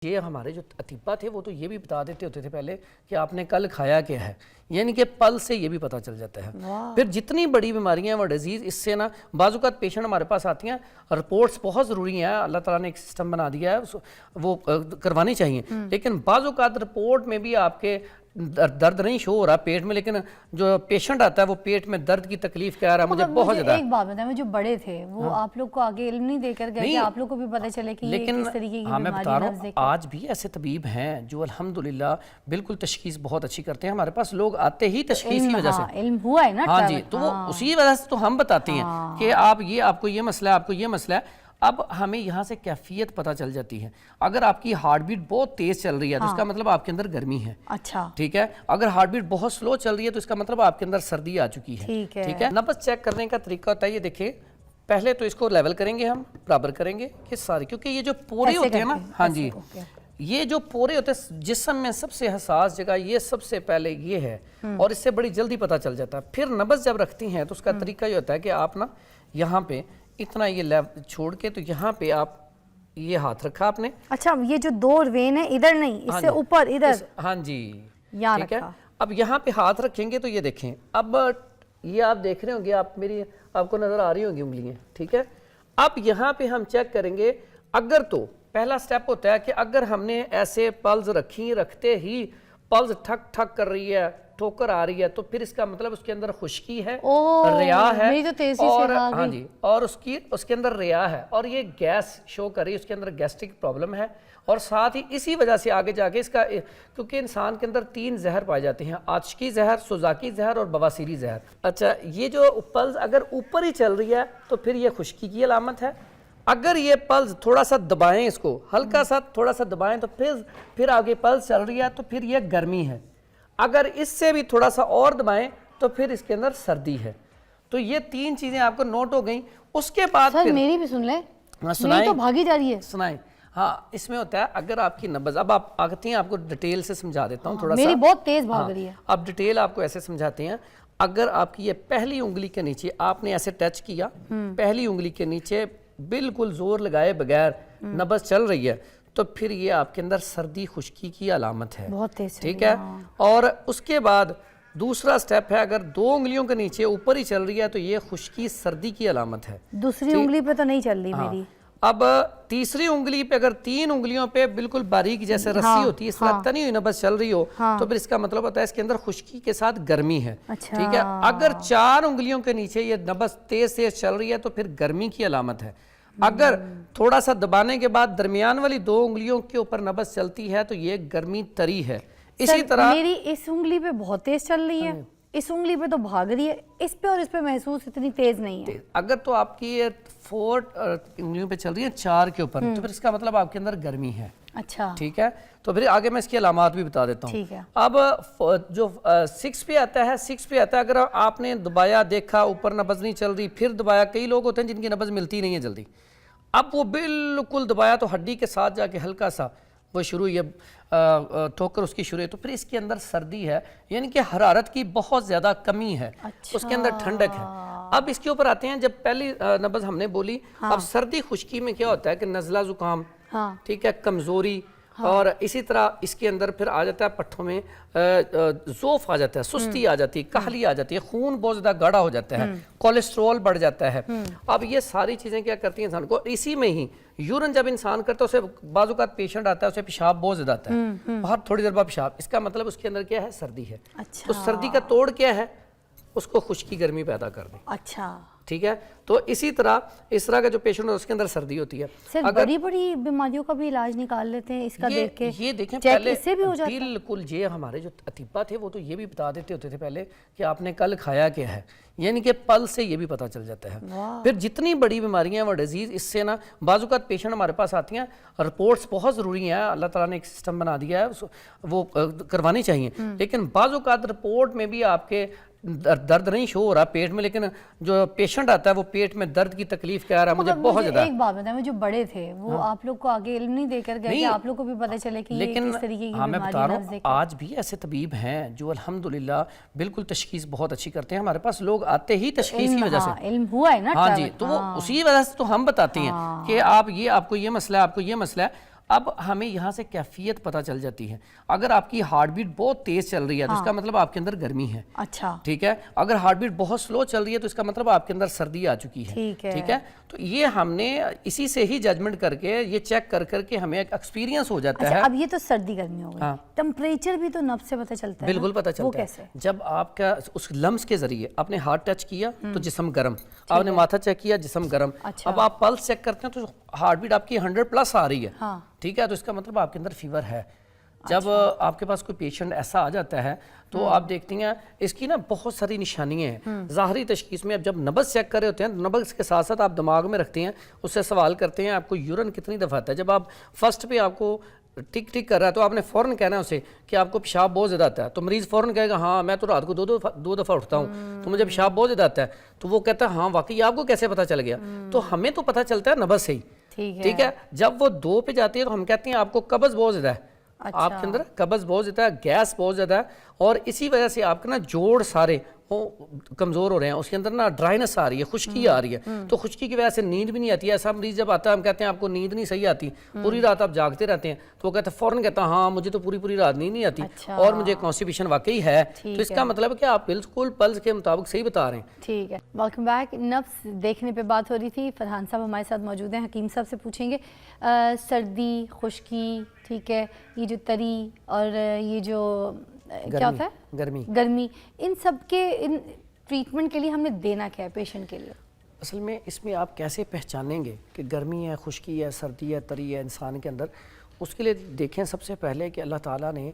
یہ ہمارے جو اطباء تھے وہ تو یہ بھی بتا دیتے ہوتے تھے پہلے کہ آپ نے کل کھایا کیا ہے، یعنی کہ پل سے یہ بھی پتہ چل جاتا ہے۔ پھر جتنی بڑی بیماریاں وہ ڈیزیز اس سے نا بعض اوقات پیشنٹ ہمارے پاس آتی ہیں، رپورٹس بہت ضروری ہیں، اللہ تعالیٰ نے ایک سسٹم بنا دیا ہے وہ کروانی چاہیے، لیکن بعض اوقات رپورٹ میں بھی آپ کے درد نہیں شو ہو رہا پیٹ میں، لیکن جو پیشنٹ آتا ہے وہ پیٹ میں درد کی تکلیف کہہ رہا ہے مجھے بہت زیادہ۔ ایک بات بتائیں، جو بڑے تھے وہ آپ لوگ کو آگے علم نہیں دے کر گئے کہ آپ لوگ کو بھی پتہ چلے کہ یہ کس طریقے کی بیماری ہے؟ میں بتا رہا ہوں آج بھی ایسے طبیب ہیں جو الحمدللہ بالکل تشخیص بہت اچھی کرتے ہیں، ہمارے پاس لوگ آتے ہی تشخیص کی وجہ سے، علم ہوا ہے نا، ہاں جی، تو وہ اسی وجہ سے تو ہم بتاتے ہیں کہ آپ کو یہ مسئلہ ہے، آپ کو یہ مسئلہ ہے۔ اب ہمیں یہاں سے کیفیت پتہ چل جاتی ہے۔ اگر آپ کی ہارٹ بیٹ بہت تیز چل رہی ہے تو اس کا مطلب آپ کے اندر گرمی ہے، اچھا ٹھیک ہے۔ اگر ہارٹ بیٹ بہت سلو چل رہی ہے تو اس کا مطلب آپ کے اندر سردی آ چکی ہے، ٹھیک ہے۔ نبض چیک کرنے کا طریقہ ہوتا ہے، یہ دیکھیں پہلے تو اس کو لیول کریں گے، ہم برابر کریں گے کہ ساری، کیونکہ یہ جو پورے ہوتے ہیں نا، ہاں جی، یہ جو پورے ہوتے ہیں جسم میں سب سے حساس جگہ یہ سب سے پہلے یہ ہے، اور اس سے بڑی جلدی پتہ چل جاتا ہے۔ پھر نبض جب رکھتی ہیں تو اس کا طریقہ یہ ہوتا ہے کہ آپ نا یہاں پہ اتنا یہ لیول چھوڑ کے تو یہاں پہ آپ یہ ہاتھ رکھا آپ نے، اچھا یہ جو دو وین ہے ادھر نہیں، اس سے اوپر ادھر، ہاں جی ٹھیک ہے۔ اب یہاں پہ ہاتھ رکھیں گے تو یہ دیکھیں، اب یہ آپ دیکھ رہے ہوں گے، آپ کو نظر آ رہی ہوں گی انگلیاں، ٹھیک ہے۔ اب یہاں پہ ہم چیک کریں گے، اگر تو پہلا سٹیپ ہوتا ہے کہ اگر ہم نے ایسے پلز رکھتے ہی پلز ٹھک ٹھک کر رہی ہے، ٹھوکر آ رہی ہے، تو پھر اس کا مطلب اس کے اندر خشکی ہے، ریا ہے، اور ہاں جی، اور اس کے اندر ریا ہے، اور یہ گیس شو کر رہی ہے، اس کے اندر گیسٹرک پرابلم ہے، اور ساتھ ہی اسی وجہ سے آگے جا کے اس کا، کیونکہ انسان کے اندر 3 زہر پائے جاتے ہیں، آتشکی زہر، سوزاکی زہر اور بواسیری زہر۔ اچھا یہ جو پلز اگر اوپر ہی چل رہی ہے تو پھر یہ خشکی کی علامت ہے۔ اگر یہ پلز تھوڑا سا دبائیں، اس کو ہلکا سا تھوڑا سا دبائیں تو پھر آگے پلز چل رہی ہے تو پھر یہ گرمی ہے۔ اگر اس سے بھی تھوڑا سا اور دبائیں تو پھر اس کے اندر سردی ہے۔ تو یہ 3 چیزیں آپ کو نوٹ ہو گئیں۔ اس کے بعد سر میری بھی سن لیں، میری تو بھاگی جا رہی ہے، سنائیں۔ ہاں اس میں ہوتا ہے اگر آپ کی نبض، اب آپ آگتے ہیں، آپ کو ڈیٹیل سے سمجھا دیتا ہوں تھوڑا سا، میری بہت تیز بھاگ رہی ہے۔ اب ڈیٹیل آپ کو ایسے سمجھاتے ہیں، اگر آپ کی یہ پہلی انگلی کے نیچے آپ نے ایسے ٹچ کیا، پہلی انگلی کے نیچے بالکل زور لگائے بغیر نبض چل رہی ہے تو پھر یہ آپ کے اندر سردی خشکی کی علامت ہے، بہت تیز، ٹھیک ہے۔ اور اس کے بعد دوسرا سٹیپ ہے، اگر 2 انگلیوں کے نیچے اوپر ہی چل رہی ہے تو یہ خشکی سردی کی علامت ہے۔ دوسری انگلی پہ تو نہیں چل رہی میری۔ اب تیسری انگلی پہ اگر 3 انگلیوں پہ بالکل باریک جیسے رسی ہوتی ہے، اس طرح تنی ہوئی نبض چل رہی ہو تو پھر اس کا مطلب ہوتا ہے اس کے اندر خشکی کے ساتھ گرمی ہے، ٹھیک ہے۔ اگر 4 انگلیوں کے نیچے یہ نبض تیز چل رہی ہے تو پھر گرمی کی علامت ہے۔ اگر تھوڑا سا دبانے کے بعد درمیان والی 2 انگلیوں کے اوپر نبض چلتی ہے تو یہ گرمی تری ہے۔ اسی طرح میری اس انگلی پہ بہت تیز چل رہی ہے، اس انگلی پہ تو بھاگ رہی ہے، اس پہ اور اس پہ محسوس اتنی تیز نہیں ہے۔ اگر تو آپ کی یہ 4 انگلیوں پہ چل رہی ہے 4 کے اوپر تو پھر اس کا مطلب آپ کے اندر گرمی ہے، اچھا ٹھیک ہے۔ تو پھر آگے میں اس کی علامات بھی بتا دیتا ہوں۔ اب جو 6 پہ آتا ہے، اگر آپ نے دبایا دیکھا اوپر نبض نہیں چل رہی، پھر دبایا، کئی لوگ ہوتے ہیں جن کی نبض ملتی نہیں ہے جلدی، اب وہ بالکل دبایا تو ہڈی کے ساتھ جا کے ہلکا سا وہ شروع یہ ٹھوکر اس کی شروع ہے تو پھر اس کے اندر سردی ہے، یعنی کہ حرارت کی بہت زیادہ کمی ہے، اس کے اندر ٹھنڈک ہے۔ اب اس کے اوپر آتے ہیں، جب پہلی نبض ہم نے بولی، اب سردی خشکی میں کیا ہوتا ہے کہ نزلہ زکام، ٹھیک ہے، کمزوری، اور اسی طرح اس کے اندر پھر آ جاتا ہے پٹھوں میں ذوف آ جاتا ہے، سستی آ جاتی ہے، کاہلی آ جاتی ہے، خون بہت زیادہ گاڑھا ہو جاتا ہے، کولیسٹرول بڑھ جاتا ہے۔ اب یہ ساری چیزیں کیا کرتی ہیں انسان کو، اسی میں ہی یورن جب انسان کرتا ہے، اسے بعض اوقات پیشنٹ آتا ہے، اسے پیشاب بہت زیادہ آتا ہے، باہر تھوڑی دیر بعد پیشاب، اس کا مطلب اس کے اندر کیا ہے، سردی ہے۔ تو سردی کا توڑ کیا ہے، اس کو خشکی گرمی پیدا کر دیں، اچھا ٹھیک ہے۔ تو اسی طرح اس طرح کا جو پیشنٹ ہے اس کے اندر سردی ہوتی ہے۔ سر بڑی بڑی بیماریوں کا بھی علاج نکال لیتے ہیں اس کا دیکھ کے، یہ دیکھیں چیک پہلے اس سے بھی ہو جاتا ہے؟ بالکل، یہ ہمارے جو اطباء تھے وہ تو یہ بھی بتا دیتے ہوتے تھے پہلے کہ آپ نے کل کھایا کیا ہے، یعنی کہ پل سے یہ بھی پتہ چل جاتا ہے۔ پھر جتنی بڑی بیماریاں وہ ڈیزیز اس سے نا بعض اوقات پیشنٹ ہمارے پاس آتی ہیں، رپورٹس بہت ضروری ہیں، اللہ تعالیٰ نے ایک سسٹم بنا دیا ہے وہ کروانی چاہیے، لیکن بعض اوقات رپورٹ میں بھی آپ کے درد نہیں شو ہو رہا پیٹ میں، لیکن جو پیشنٹ آتا ہے وہ پیٹ میں درد کی تکلیف کہہ رہا ہے مجھے بہت زیادہ۔ ایک بات بتائیں، جو بڑے تھے وہ آپ لوگ کو آگے علم نہیں دے کر گئے کہ آپ لوگ کو بھی پتہ چلے کہ یہ کس طریقے کی بیماری ہے؟ میں بتا رہا ہوں آج بھی ایسے طبیب ہیں جو الحمدللہ بالکل تشخیص بہت اچھی کرتے ہیں، ہمارے پاس لوگ آتے ہی تشخیص کی وجہ سے، علم ہوا ہے نا، ہاں جی، تو وہ اسی وجہ سے تو ہم بتاتے ہیں کہ آپ کو یہ مسئلہ ہے، آپ کو یہ مسئلہ ہے۔ اب ہمیں یہاں سے کیفیت پتہ چل جاتی ہے. اگر آپ کی ہارٹ بیٹ بہت تیز چل رہی ہے تو اس کا مطلب آپ کے اندر گرمی ہے. اچھا ٹھیک ہے. اگر ہارٹ بیٹ بہت سلو چل رہی ہے تو اس کا مطلب آپ کے اندر سردی آ چکی ہے. ٹھیک ہے. تو یہ ہم نے اسی سے ہی ججمنٹ کر کے یہ چیک کر کے ہمیں ایک ایکسپیرینس ہو جاتا ہے. اب یہ تو سردی گرمی ہو گئی. ٹمپریچر بھی تو نبض سے پتہ چلتا ہے. بالکل پتہ چلتا ہے. جب آپ کا اس لمس کے ذریعے آپ نے ہارٹ ٹچ کیا تو جسم گرم, آپ نے ماتھا چیک کیا جسم گرم. اب آپ پلس چیک کرتے ہیں تو ہارٹ بیٹ آپ کی 100+ آ رہی ہے. ٹھیک ہے. تو اس کا مطلب آپ کے اندر فیور ہے. جب آپ کے پاس کوئی پیشنٹ ایسا آ جاتا ہے تو آپ دیکھتے ہیں اس کی نا بہت ساری نشانیاں ہیں. ظاہری تشخیص میں اب جب نبض چیک کر رہے ہوتے ہیں, نبض کے ساتھ ساتھ آپ دماغ میں رکھتے ہیں, اس سے سوال کرتے ہیں آپ کو یورین کتنی دفعہ آتا ہے. جب آپ فرسٹ پہ آپ کو ٹک ٹک کر رہا ہے تو آپ نے فوراً کہنا ہے اسے کہ آپ کو پیشاب بہت زیادہ آتا ہے. تو مریض فوراً کہے گا ہاں میں تو رات کو دو دفعہ اٹھتا ہوں تو مجھے پیشاب بہت زیادہ آتا ہے. تو وہ کہتا ہے ہاں واقعی آپ کو کیسے پتہ چل گیا؟ تو ہمیں تو پتہ چلتا ہے نبض سے ہی. ٹھیک ہے. جب وہ 2 پہ جاتی ہے تو ہم کہتے ہیں آپ کو قبض بہت زیادہ ہے. آپ کے اندر قبض بہت زیادہ ہے, گیس بہت زیادہ ہے, اور اسی وجہ سے آپ کے نا جوڑ سارے کمزور ہو رہے ہیں. اس کے اندر نا ڈرائنس آ رہی ہے, خشکی آ رہی ہے. تو خشکی کی وجہ سے نیند بھی نہیں آتی ہے. ایسا مریض جب آتا ہے ہم کہتے ہیں آپ کو نیند نہیں صحیح آتی, پوری رات آپ جاگتے رہتے ہیں, تو وہ کہتا ہے فوراً کہتا ہے ہاں مجھے تو پوری رات نیند نہیں آتی اور مجھے کانسٹیپیشن واقعی ہے. تو اس کا مطلب ہے کہ آپ بالکل پلس کے مطابق صحیح بتا رہے ہیں. ٹھیک ہے. Welcome back. نبض دیکھنے پہ بات ہو رہی تھی. فرحان صاحب ہمارے ساتھ موجود ہیں. حکیم صاحب سے پوچھیں گے سردی, خشکی, ٹھیک ہے, یہ جو تری اور یہ جو کیا ہوتا ہے گرمی, ان سب کے ان ٹریٹمنٹ کے لیے ہم نے دینا کیا ہے پیشنٹ کے لیے؟ اصل میں اس میں آپ کیسے پہچانیں گے کہ گرمی ہے, خشکی ہے, سردی ہے, تری ہے انسان کے اندر؟ اس کے لیے دیکھیں سب سے پہلے کہ اللہ تعالیٰ نے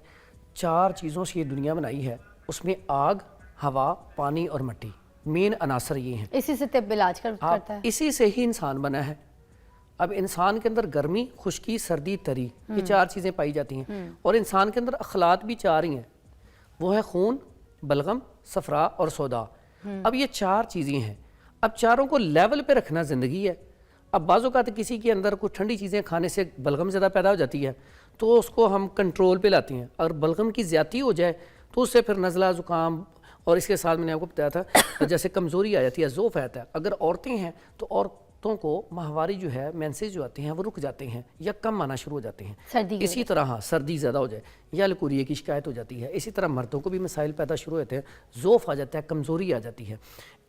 4 چیزوں سے یہ دنیا بنائی ہے. اس میں آگ, ہوا, پانی اور مٹی مین عناصر یہ ہیں. اسی سے طب علاج کرتا ہے. اسی سے ہی انسان بنا ہے. اب انسان کے اندر گرمی, خشکی, سردی, تری, یہ 4 چیزیں پائی جاتی ہیں. اور انسان کے اندر اخلاط بھی 4 ہی ہیں. وہ ہے خون, بلغم, صفرا اور سودا. اب یہ 4 چیزیں ہیں. اب چاروں کو لیول پہ رکھنا زندگی ہے. اب بعض اوقات کسی کے اندر کوئی ٹھنڈی چیزیں کھانے سے بلغم زیادہ پیدا ہو جاتی ہے تو اس کو ہم کنٹرول پہ لاتے ہیں. اگر بلغم کی زیادتی ہو جائے تو اس سے پھر نزلہ, زکام, اور اس کے ساتھ میں نے آپ کو بتایا تھا جیسے کمزوری آ جاتی ہے, ضعف آتا ہے. اگر عورتیں ہیں تو عورتوں کو ماہواری جو ہے, مینسز جو آتے ہیں وہ رک جاتے ہیں یا کم آنا شروع ہو جاتے ہیں. اسی طرح ہاں سردی زیادہ ہو جائے یا لکوریے کی شکایت ہو جاتی ہے. اسی طرح مردوں کو بھی مسائل پیدا شروع ہوتے ہیں, ضعف آ جاتا ہے, کمزوری آ جاتی ہے.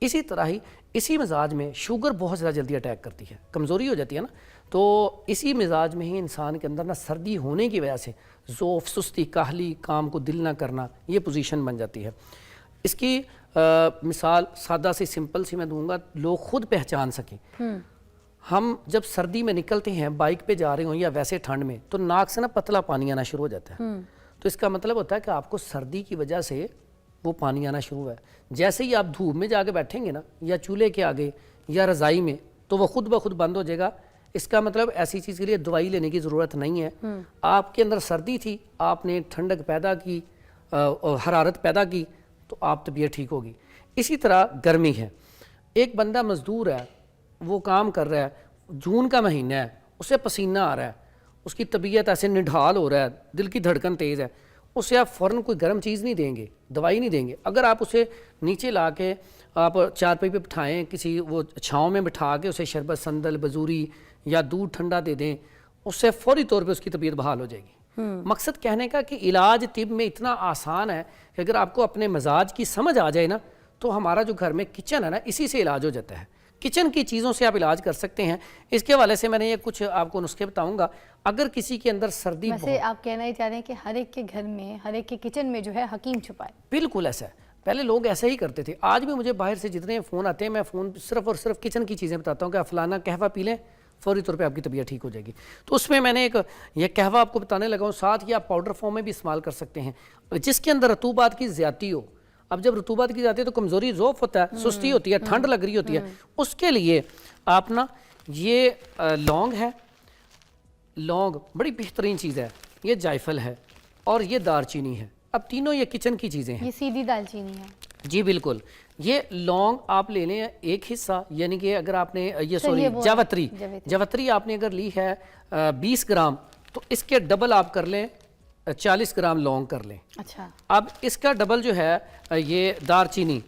اسی طرح ہی اسی مزاج میں شوگر بہت زیادہ جلدی اٹیک کرتی ہے, کمزوری ہو جاتی ہے نا. تو اسی مزاج میں ہی انسان کے اندر نا سردی ہونے کی وجہ سے ضعف, سستی, کاہلی, کام کو دل نہ کرنا, یہ پوزیشن بن جاتی ہے. اس کی مثال سادہ سی سمپل سی میں دوں گا, لوگ خود پہچان سکیں. ہم جب سردی میں نکلتے ہیں, بائک پہ جا رہے ہوں یا ویسے ٹھنڈ میں, تو ناک سے نا پتلا پانی آنا شروع ہو جاتا ہے. تو اس کا مطلب ہوتا ہے کہ آپ کو سردی کی وجہ سے وہ پانی آنا شروع ہے. جیسے ہی آپ دھوپ میں جا کے بیٹھیں گے نا یا چولہے کے آگے یا رضائی میں, تو وہ خود بخود بند ہو جائے گا. اس کا مطلب ایسی چیز کے لیے دوائی لینے کی ضرورت نہیں ہے. آپ کے اندر سردی تھی, آپ نے ٹھنڈک پیدا کی, حرارت پیدا کی, تو آپ طبیعت ٹھیک ہوگی. اسی طرح گرمی ہے. ایک بندہ مزدور ہے, وہ کام کر رہا ہے, جون کا مہینہ ہے, اسے پسینہ آ رہا ہے, اس کی طبیعت ایسے نڈھال ہو رہا ہے, دل کی دھڑکن تیز ہے, اسے آپ فوراً کوئی گرم چیز نہیں دیں گے, دوائی نہیں دیں گے. اگر آپ اسے نیچے لا کے آپ چارپائی پہ بٹھائیں, کسی وہ چھاؤں میں بٹھا کے اسے شربت, سندل, بزوری یا دودھ ٹھنڈا دے دیں, اس سے فوری طور پہ اس کی طبیعت بحال ہو جائے گی. مقصد کہنے کا کہ علاج طب میں اتنا آسان ہے کہ اگر آپ کو اپنے مزاج کی سمجھ آ جائے نا, تو ہمارا جو گھر میں کچن ہے نا, اسی سے علاج ہو جاتا ہے. کچن کی چیزوں سے آپ علاج کر سکتے ہیں. اس کے حوالے سے میں نے یہ کچھ آپ کو نسخے بتاؤں گا. اگر کسی کے اندر سردی, ویسے آپ کہنا ہی چاہ رہے ہیں کہ ہر ایک کے گھر میں, ہر ایک کے کچن میں جو ہے حکیم چھپائے. بالکل ایسا ہے. پہلے لوگ ایسا ہی کرتے تھے. آج بھی مجھے باہر سے جتنے فون آتے ہیں, میں فون صرف اور صرف کچن کی چیزیں بتاتا ہوں کہ آپ فلانا قہوہ پی لیں, فوری طور پہ آپ کی طبیعت ٹھیک ہو جائے گی. تو اس میں نے ایک یہ قہوہ آپ کو بتانے لگا ہوں, ساتھ ہی آپ پاؤڈر فارم میں بھی استعمال کر سکتے ہیں جس کے اندر رطوبات کی زیادتی ہو. اب جب رطوبات کی زیادتی ہے تو کمزوری, ضعف ہوتا ہے, سستی ہوتی ہے, ٹھنڈ لگ رہی ہوتی ہے. اس کے لیے آپ نا یہ لونگ ہے, لونگ بڑی بہترین چیز ہے, یہ جائفل ہے اور یہ دار چینی ہے. اب تینوں یہ کچن کی چیزیں ہیں. یہ سیدھی دال چینی ہے. جی بالکل. یہ لونگ آپ لے لیں ایک حصہ, یعنی کہ اگر آپ نے یہ جاوتری آپ نے اگر لی ہے 20 گرام, تو اس کے ڈبل آپ کر لیں 40 گرام لونگ کر لیں. اچھا. اب اس کا ڈبل جو ہے یہ دار چینی,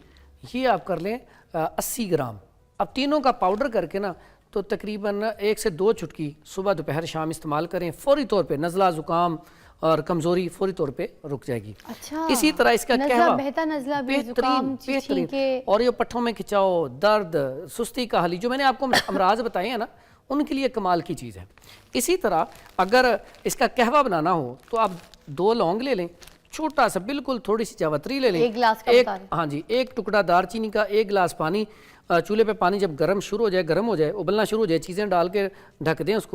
یہ آپ کر لیں 80 گرام. اب تینوں کا پاؤڈر کر کے نا تو تقریباً 1 سے 2 چٹکی صبح دوپہر شام استعمال کریں، فوری طور پہ نزلہ زکام اور کمزوری فوری طور پہ رک جائے گی۔ اچھا، اسی طرح اس کا نزلہ بہتا نزلہ بھی، زکام، بہترین، اور یہ پٹھوں میں کھچاؤ، درد، سستی کا حل، جو میں نے آپ کو امراض بتائے ہیں نا، ان کے لیے کمال کی چیز ہے۔ اسی طرح اگر اس کا قہوہ بنانا ہو تو آپ 2 لونگ لے لیں، چھوٹا سا بالکل تھوڑی سی جاوتری لے لیں، 1 گلاس کا بتا رہے ہیں۔ ہاں جی، 1 ٹکڑا دار چینی کا، 1 گلاس پانی، چولہے پہ پانی جب گرم ہو جائے، ابلنا شروع ہو جائے، چیزیں ڈال کے ڈھک دیں اس کو۔